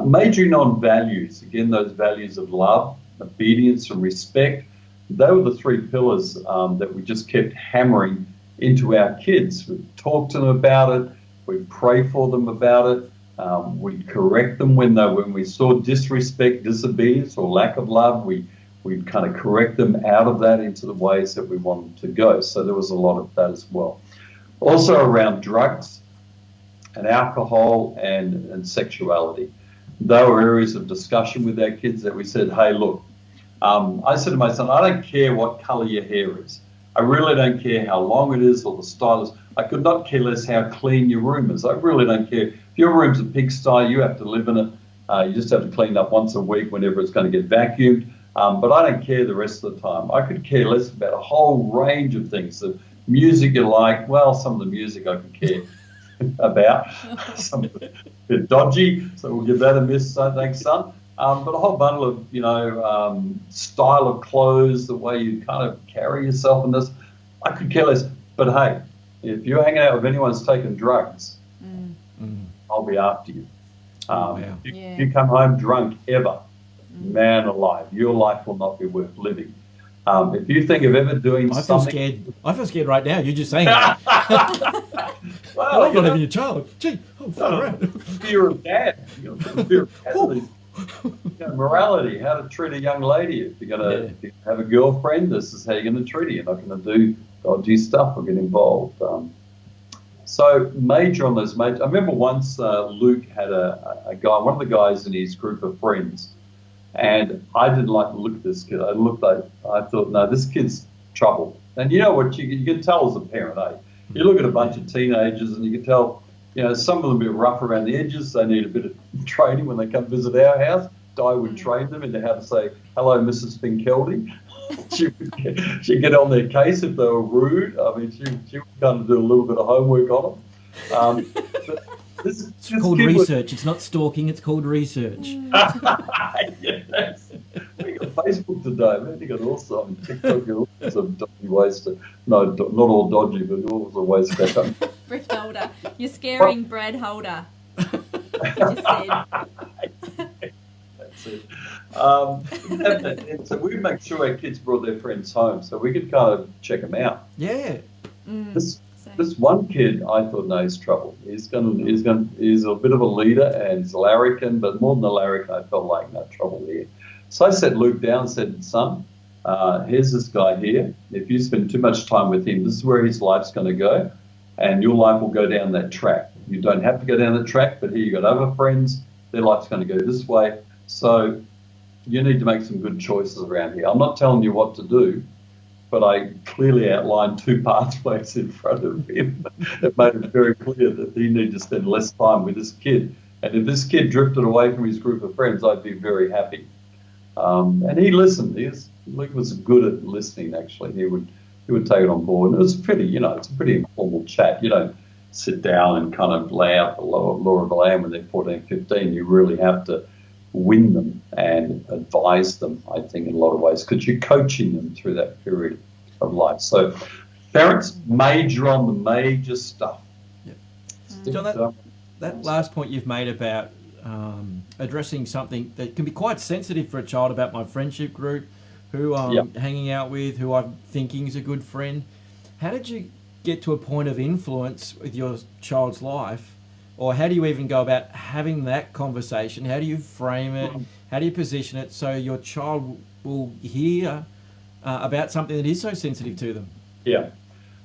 majoring on values, again, those values of love, obedience and respect. They were the 3 pillars that we just kept hammering into our kids. We talk to them about it. We pray for them about it. We correct them when we saw disrespect, disobedience, or lack of love. We'd kind of correct them out of that into the ways that we want them to go. So there was a lot of that as well. Also around drugs and alcohol and sexuality. They were areas of discussion with our kids that we said, hey, look, I said to my son, I don't care what colour your hair is. I really don't care how long it is or the style is. I could not care less how clean your room is. I really don't care. If your room's a pigsty, you have to live in it. You just have to clean up once a week whenever it's going to get vacuumed. But I don't care the rest of the time. I could care less about a whole range of things. The music you like, well, some of the music I could care about. Some of it a bit dodgy, so we'll give that a miss, thanks, son. But a whole bundle of, style of clothes, the way you kind of carry yourself in this, I could care less. But hey, if you're hanging out with anyone who's taking drugs, I'll be after you. If you come home drunk ever, man alive, your life will not be worth living. If you think of ever doing something... I feel scared right now. You're just saying that. Well, I'm not even your child. Gee, far around. Fear of dad. Fear of dad. Morality, how to treat a young lady. If you're going to have a girlfriend, this is how you're going to treat her. You're not going to do dodgy stuff or get involved. So major on those major. I remember once Luke had a guy, one of the guys in his group of friends, and I didn't like the look of this kid. I thought, no, this kid's trouble. And you know what you can tell as a parent, eh? You look at a bunch of teenagers and you can tell, some of them are a bit rough around the edges. They need a bit of training when they come visit our house. Di would train them into how to say, hello, Mrs. Finkelde. She'd get on their case if they were rude. I mean, she would kind of do a little bit of homework on them. It's called research. It's not stalking. It's called research. Yes. We got Facebook today, man. You got also on TikTok. You got some dodgy ways to not all dodgy, but all the ways to catch up. Brett Holder, you're scaring Brad Holder. Just said. That's it. So we make sure our kids brought their friends home, so we could kind of check them out. Yeah. This one kid, I thought, no, he's trouble. He's a bit of a leader and he's a larrikin, but more than a larrikin, I felt like no trouble here. So I sat Luke down and said, son, here's this guy here. If you spend too much time with him, this is where his life's going to go, and your life will go down that track. You don't have to go down the track, but here you got other friends. Their life's going to go this way. So you need to make some good choices around here. I'm not telling you what to do, but I clearly outlined two pathways in front of him. It made it very clear that he needed to spend less time with this kid. And if this kid drifted away from his group of friends, I'd be very happy. And he listened. Luke was good at listening, actually. He would take it on board. And it was pretty, it's a pretty informal chat. You don't sit down and kind of lay out the law of the land when they're 14, 15. You really have to win them and advise them, I think, in a lot of ways, because you're coaching them through that period of life. So parents major on the major stuff. Yeah. John, that last point you've made about addressing something that can be quite sensitive for a child about my friendship group, who I'm hanging out with, who I'm thinking is a good friend. How did you get to a point of influence with your child's life? Or how do you even go about having that conversation? How do you frame it? How do you position it so your child will hear about something that is so sensitive to them? Yeah.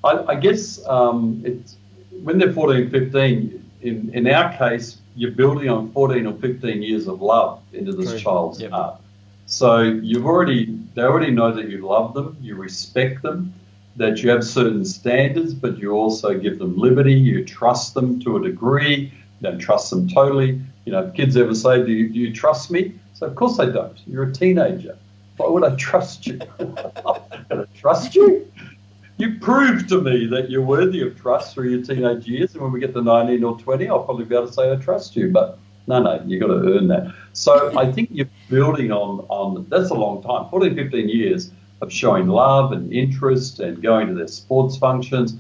I guess it's when they're 14, 15, in our case, you're building on 14 or 15 years of love into this child's heart. So they already know that you love them, you respect them, that you have certain standards, but you also give them liberty, you trust them to a degree, you don't trust them totally. If kids ever say, do you trust me? So of course I don't. You're a teenager. Why would I trust you? I'm not going to trust you. You prove to me that you're worthy of trust through your teenage years, and when we get to 19 or 20, I'll probably be able to say I trust you, but no, you've got to earn that. So I think you're building on that's a long time, 14, 15 years of showing love and interest and going to their sports functions,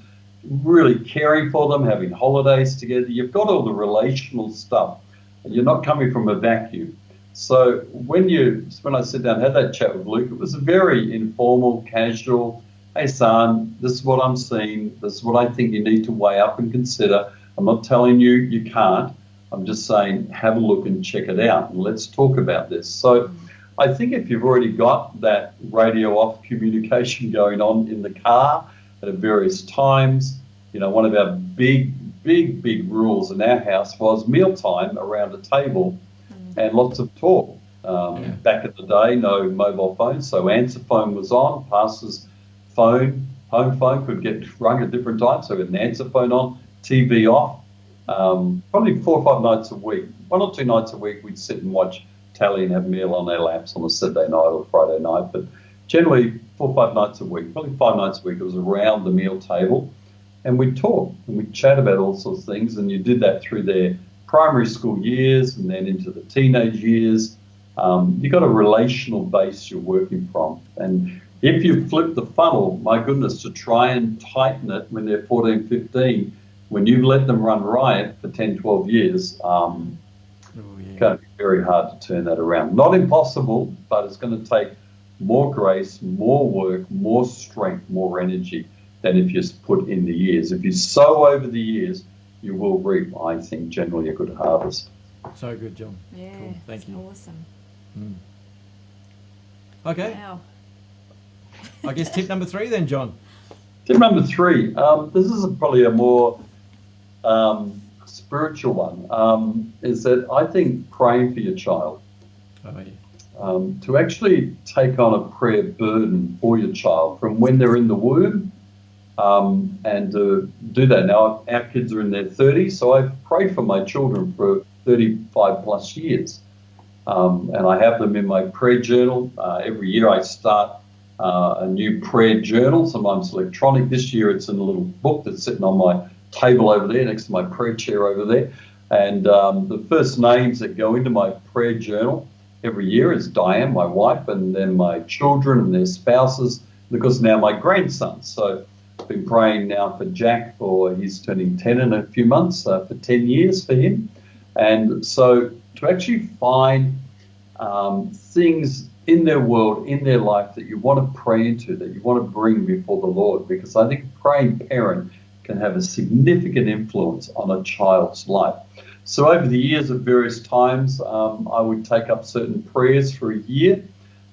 really caring for them, having holidays together. You've got all the relational stuff, and you're not coming from a vacuum. So when I sit down and had that chat with Luke, it was a very informal, casual, hey, son, this is what I'm seeing. This is what I think you need to weigh up and consider. I'm not telling you you can't. I'm just saying have a look and check it out, and let's talk about this. So I think if you've already got that radio off communication going on in the car at various times, one of our big rules in our house was mealtime around a table and lots of talk. Back in the day, no mobile phones, so answer phone was on, pastor's phone, home phone could get rung at different times, so we had an answer phone on, TV off. Probably 4 or 5 nights a week, 1 or 2 nights a week, we'd sit and watch tally and have a meal on our laps on a Saturday night or Friday night, but generally 4 or 5 nights a week, probably 5 nights a week, it was around the meal table, and we'd talk and we'd chat about all sorts of things, and you did that through their primary school years and then into the teenage years. You've got a relational base you're working from, and if you flip the funnel, my goodness, to try and tighten it when they're 14, 15, when you've let them run riot for 10, 12 years, it's going to be very hard to turn that around. Not impossible, but it's going to take more grace, more work, more strength, more energy than if you put in the years. If you sow over the years, you will reap, I think, generally a good harvest. So good, John. Yeah, cool. Thank you. Awesome. Okay. Wow. I guess tip number 3 then, John. Tip number 3. This is probably a more spiritual one. Is that I think praying for your child. To actually take on a prayer burden for your child from when they're in the womb, and to do that. Now, our kids are in their 30s, so I've prayed for my children for 35 plus years. And I have them in my prayer journal. Every year I start a new prayer journal, sometimes electronic. This year it's in a little book that's sitting on my table over there next to my prayer chair over there. And the first names that go into my prayer journal every year is Diane, my wife, and then my children and their spouses, and of course now my grandsons. So I've been praying now for Jack, he's turning 10 in a few months, for 10 years for him. And so to actually find things in their world, in their life that you want to pray into, that you want to bring before the Lord, because I think a praying parent can have a significant influence on a child's life. So over the years at various times, I would take up certain prayers for a year.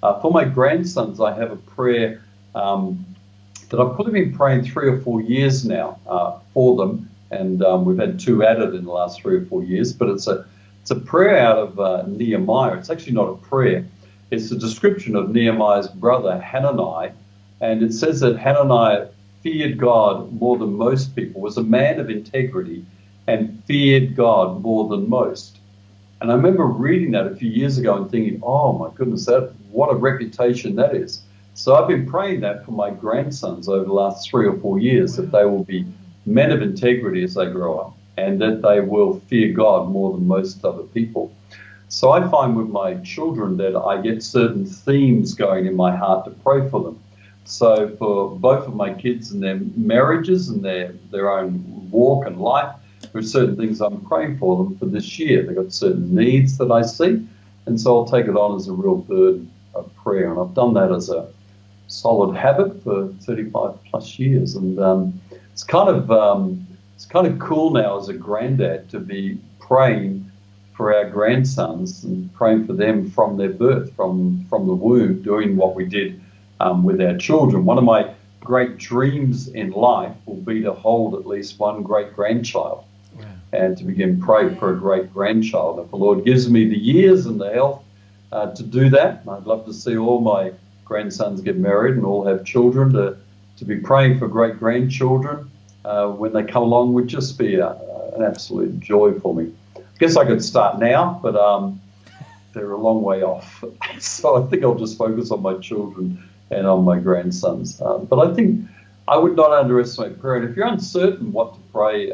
For my grandsons, I have a prayer that I've probably been praying 3 or 4 years now for them, and we've had 2 added in the last 3 or 4 years, but it's a prayer out of Nehemiah. It's actually not a prayer. It's a description of Nehemiah's brother Hanani, and it says that Hanani feared God more than most people, was a man of integrity, and feared God more than most. And I remember reading that a few years ago and thinking, oh my goodness, what a reputation that is. So I've been praying that for my grandsons over the last 3 or 4 years, that they will be men of integrity as they grow up, and that they will fear God more than most other people. So I find with my children that I get certain themes going in my heart to pray for them. So for both of my kids and their marriages and their own walk and life, there's certain things I'm praying for them for this year. They've got certain needs that I see, and so I'll take it on as a real burden of prayer. And I've done that as a solid habit for 35 plus years. And it's kind of cool now as a granddad to be praying for our grandsons and praying for them from their birth, from the womb, doing what we did with our children. One of my great dreams in life will be to hold at least one great-grandchild. Wow. And to begin praying for a great-grandchild. If the Lord gives me the years and the health to do that, I'd love to see all my grandsons get married and all have children, to be praying for great-grandchildren when they come along would just be an absolute joy for me. I guess I could start now, but they're a long way off. So I think I'll just focus on my children and on my grandsons. But I think I would not underestimate prayer. And if you're uncertain what to pray,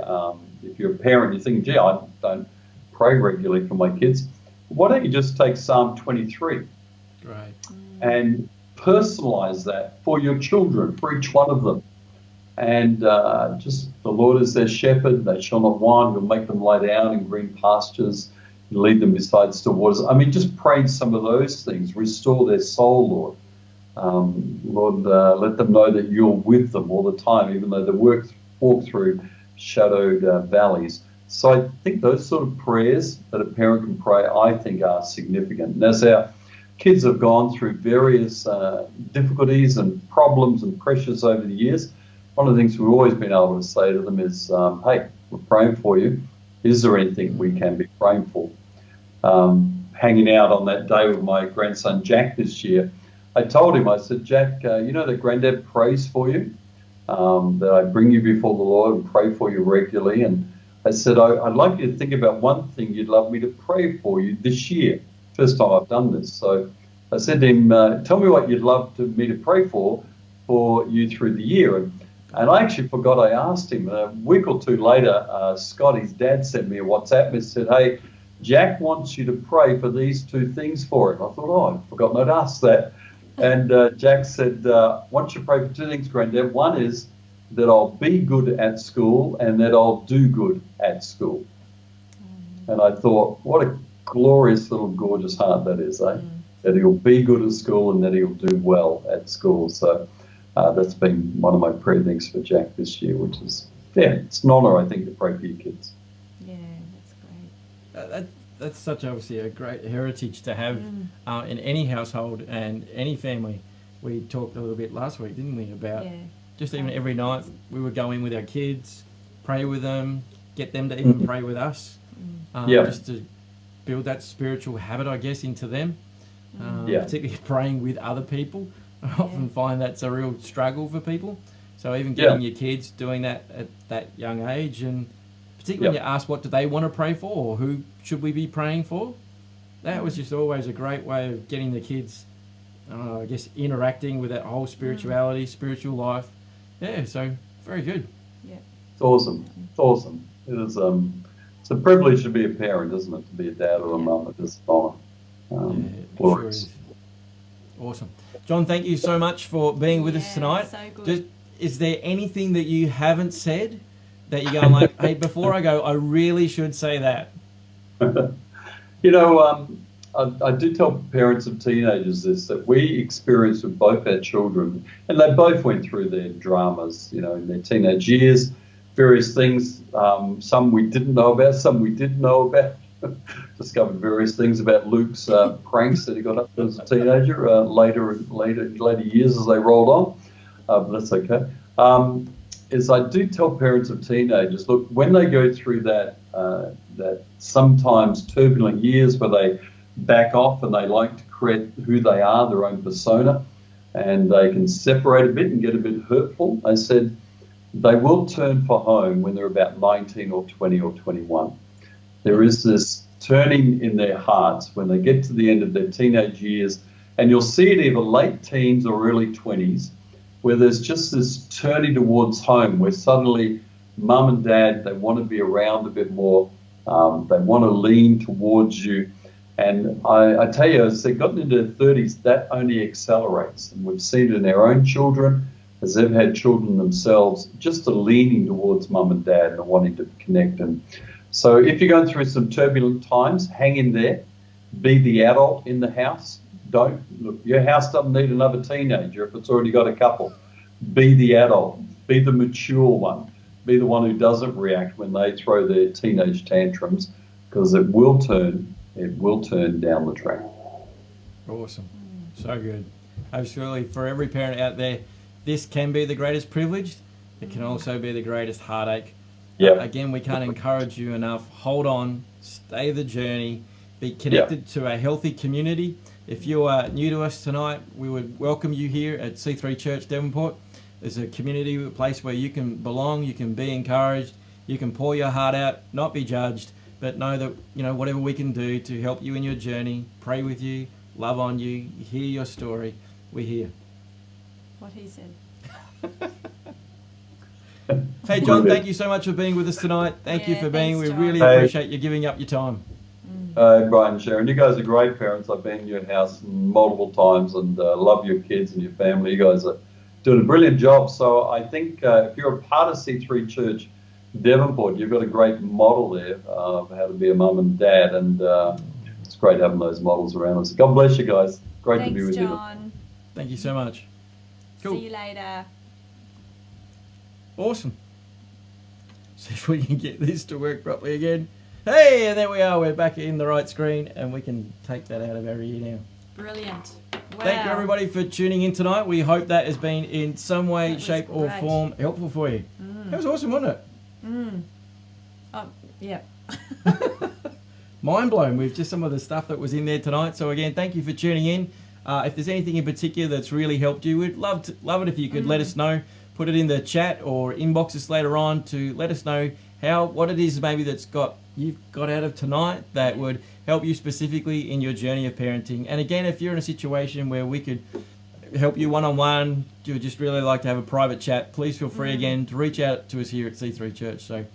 if you're a parent, you're thinking, gee, I don't pray regularly for my kids, why don't you just take Psalm 23 and personalize that for your children, for each one of them. And just the Lord is their shepherd, they shall not want, he'll make them lie down in green pastures, lead them beside still waters. I mean, just pray some of those things, restore their soul, Lord. Lord, let them know that you're with them all the time, even though they walk through shadowed valleys. So I think those sort of prayers that a parent can pray, I think, are significant. And as our kids have gone through various difficulties and problems and pressures over the years, one of the things we've always been able to say to them is, hey, we're praying for you. Is there anything we can be praying for? Hanging out on that day with my grandson Jack this year, I told him, I said, Jack, you know that Granddad prays for you, that I bring you before the Lord and pray for you regularly. And I said, I'd like you to think about one thing you'd love me to pray for you this year. First time I've done this. So I said to him, tell me what you'd love me to pray for you through the year. And I actually forgot I asked him. A week or two later, Scotty's dad sent me a WhatsApp and said, hey, Jack wants you to pray for these two things for him. I thought, oh, I've forgotten I'd asked that. And Jack said, I want you to pray for two things, Granddad. One is that I'll be good at school and that I'll do good at school. And I thought, what a glorious little gorgeous heart that is, eh? That he'll be good at school and that he'll do well at school. So that's been one of my prayer things for Jack this year, which is, it's an honour, I think, to pray for your kids. Yeah, that's great. That's such obviously a great heritage to have in any household and any family. We talked a little bit last week, didn't we, about just even every night we would go in with our kids, pray with them, get them to even pray with us, just to build that spiritual habit, I guess, into them, particularly praying with other people. I often find that's a real struggle for people. So even getting your kids doing that at that young age, and particularly when you ask what do they want to pray for or who should we be praying for, that was just always a great way of getting the kids, I guess, interacting with that whole spirituality, spiritual life. Yeah, so very good. Yeah, it's awesome. It's awesome. It is. It's a privilege to be a parent, isn't it? To be a dad or a mum. It is an honour. Glorious. Sure is. Awesome, John. Thank you so much for being with us tonight. So good. Is there anything that you haven't said that you're going like, hey, before I go, I really should say that? You know, I do tell parents of teenagers this, that we experienced with both our children, and they both went through their dramas, you know, in their teenage years, various things, some we didn't know about, some we did know about. Discovered various things about Luke's pranks that he got up to as a teenager, later years as they rolled on, but that's okay. Is I do tell parents of teenagers, look, when they go through that sometimes turbulent years where they back off and they like to create who they are, their own persona, and they can separate a bit and get a bit hurtful, I said they will turn for home when they're about 19 or 20 or 21. There is this turning in their hearts when they get to the end of their teenage years, and you'll see it either late teens or early 20s, where there's just this turning towards home, where suddenly mum and dad, they want to be around a bit more, they want to lean towards you. And I tell you, as they've gotten into their 30s, that only accelerates. And we've seen it in our own children, as they've had children themselves, just a leaning towards mum and dad and wanting to connect. And so if you're going through some turbulent times, hang in there, be the adult in the house. Don't look, your house doesn't need another teenager if it's already got a couple. Be the adult, be the mature one, be the one who doesn't react when they throw their teenage tantrums, because it will turn down the track. Awesome. So good. Absolutely. For every parent out there, this can be the greatest privilege. It can also be the greatest heartache. Yeah. Again, we can't encourage you enough. Hold on, stay the journey, be connected to a healthy community. If you are new to us tonight, we would welcome you here at C3 Church Devonport. There's a community, a place where you can belong, you can be encouraged, you can pour your heart out, not be judged, but know that, you know, whatever we can do to help you in your journey, pray with you, love on you, hear your story, we're here. What he said. Hey John, thank you so much for being with us tonight. Thank you for being. We really appreciate you giving up your time. Brian and Sharon, you guys are great parents. I've been in your house multiple times and love your kids and your family. You guys are doing a brilliant job. So I think if you're a part of C3 Church Devonport, you've got a great model there of how to be a mum and dad, and it's great having those models around us. God bless you guys. Great to be with John. you. Thank you so much. Cool. See you later. Awesome. See if we can get this to work properly again. Hey, and there we are. We're back in the right screen, and we can take that out of our ear now. Brilliant. Wow. Thank you, everybody, for tuning in tonight. We hope that has been in some way, shape, or form helpful for you. That was awesome, wasn't it? Oh, yeah. Mind blown with just some of the stuff that was in there tonight. So again, thank you for tuning in. If there's anything in particular that's really helped you, we'd love it if you could let us know. Put it in the chat or inbox us later on to let us know what it is maybe you've got out of tonight that would help you specifically in your journey of parenting. And again, if you're in a situation where we could help you one-on-one, you would just really like to have a private chat, please feel free again to reach out to us here at C3 Church. So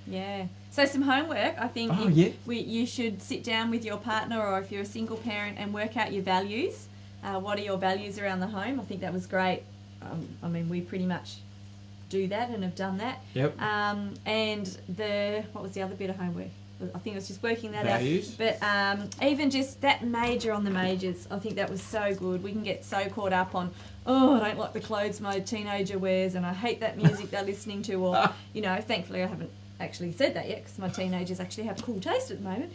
some homework. I think you should sit down with your partner, or if you're a single parent, and work out your values. What are your values around the home? I think that was great. I mean, we pretty much do that and have done that. Yep. And what was the other bit of homework? I think it was just working that values. Out. But even just that major on the majors, I think that was so good. We can get so caught up on, I don't like the clothes my teenager wears, and I hate that music they're listening to, or, thankfully I haven't actually said that yet, because my teenagers actually have cool taste at the moment.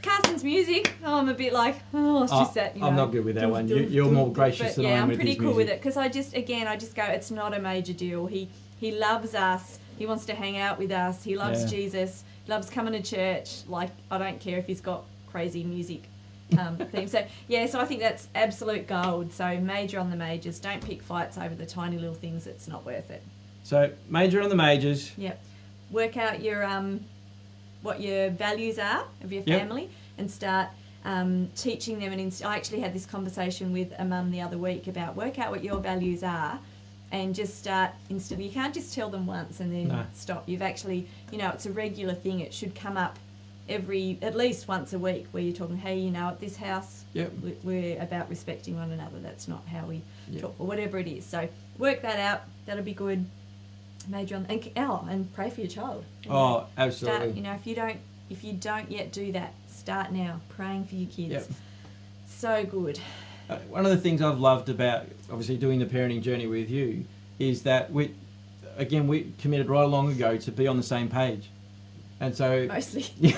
Carson's music, I'm a bit like, it's just that, I'm not good with that one. You're more gracious than I am with his music. I'm pretty cool with it, because I just go, it's not a major deal. He loves us. He wants to hang out with us. He loves Jesus. He loves coming to church. Like, I don't care if he's got crazy music theme. So I think that's absolute gold. So major on the majors. Don't pick fights over the tiny little things. It's not worth it. So major on the majors. Yep. Work out your what your values are of your family, and start teaching them. And I actually had this conversation with a mum the other week about work out what your values are. And just start instantly. You can't just tell them once and then stop. You've actually, it's a regular thing. It should come up at least once a week, where you're talking, hey, at this house, we're about respecting one another. That's not how we talk, or whatever it is. So work that out. That'll be good. Major on, and pray for your child. Absolutely. Start, if you don't yet do that, start now. Praying for your kids. Yep. So good. One of the things I've loved about obviously doing the parenting journey with you is that we committed right along ago to be on the same page, and so mostly.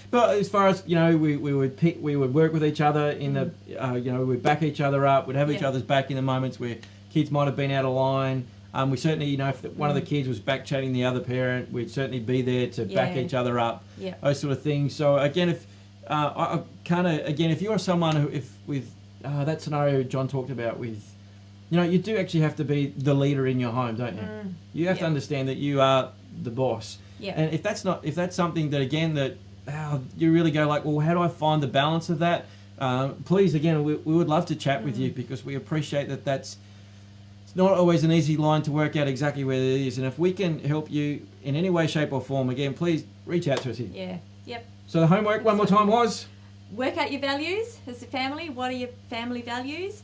But as far as we would work with each other in the we'd back each other up, we'd have each other's back in the moments where kids might have been out of line. We certainly if one of the kids was back chatting the other parent, we'd certainly be there to back each other up. Yeah. Those sort of things. So again, if if you're someone who, with that scenario John talked about with, you do actually have to be the leader in your home, don't you? You have to understand that you are the boss. Yeah. And if that's something that, again, that you really go like, well, how do I find the balance of that? Please, again, we would love to chat with you, because we appreciate that it's not always an easy line to work out exactly where it is. And if we can help you in any way, shape or form, again, please reach out to us here. Yeah. Yep. So the homework, one more time, was? Work out your values as a family. What are your family values?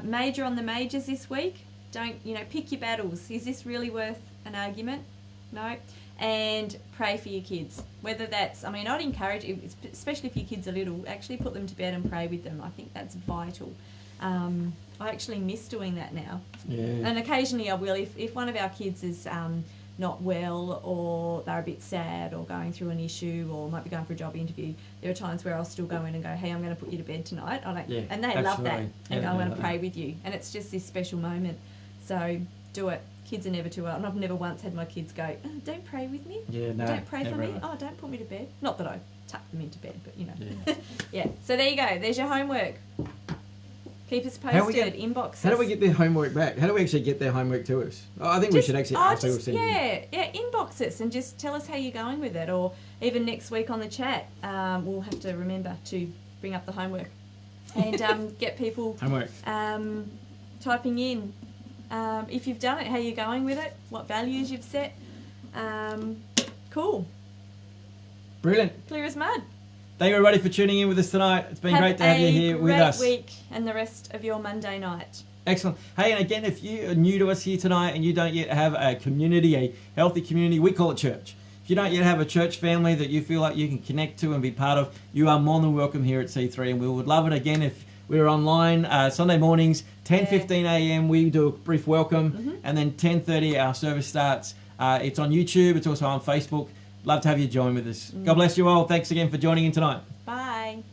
Major on the majors this week. Don't, pick your battles. Is this really worth an argument? No. And pray for your kids. Whether that's, I'd encourage, especially if your kids are little, actually put them to bed and pray with them. I think that's vital. I actually miss doing that now. Yeah. And occasionally I will. If one of our kids is not well, or they're a bit sad, or going through an issue, or might be going for a job interview, there are times where I'll still go in and go, hey, I'm going to put you to bed tonight. And they love that. And I'm going to pray with you. And it's just this special moment. So do it. Kids are never too old. And I've never once had my kids go, don't pray with me. Yeah, no. Don't pray for me. Ever. Oh, don't put me to bed. Not that I tuck them into bed, but Yeah. So there you go. There's your homework. Keep us posted. Inbox us. How do we get their homework back? How do we actually get their homework to us? I think we should actually ask people. Inbox us and just tell us how you're going with it. Or even next week on the chat, we'll have to remember to bring up the homework and get people homework typing in. If you've done it, how you're going with it, what values you've set. Cool. Brilliant. Clear as mud. Thank you, everybody, for tuning in with us tonight. It's been great to have you here with us. Have a great week and the rest of your Monday night. Excellent. Hey, and again, if you are new to us here tonight and you don't yet have a community, a healthy community, we call it church. If you don't yet have a church family that you feel like you can connect to and be part of, you are more than welcome here at C3, and we would love it again if We're online Sunday mornings, 10:15 a.m. We do a brief welcome, and then 10:30 our service starts. It's on YouTube. It's also on Facebook. Love to have you join with us. God bless you all. Thanks again for joining in tonight. Bye.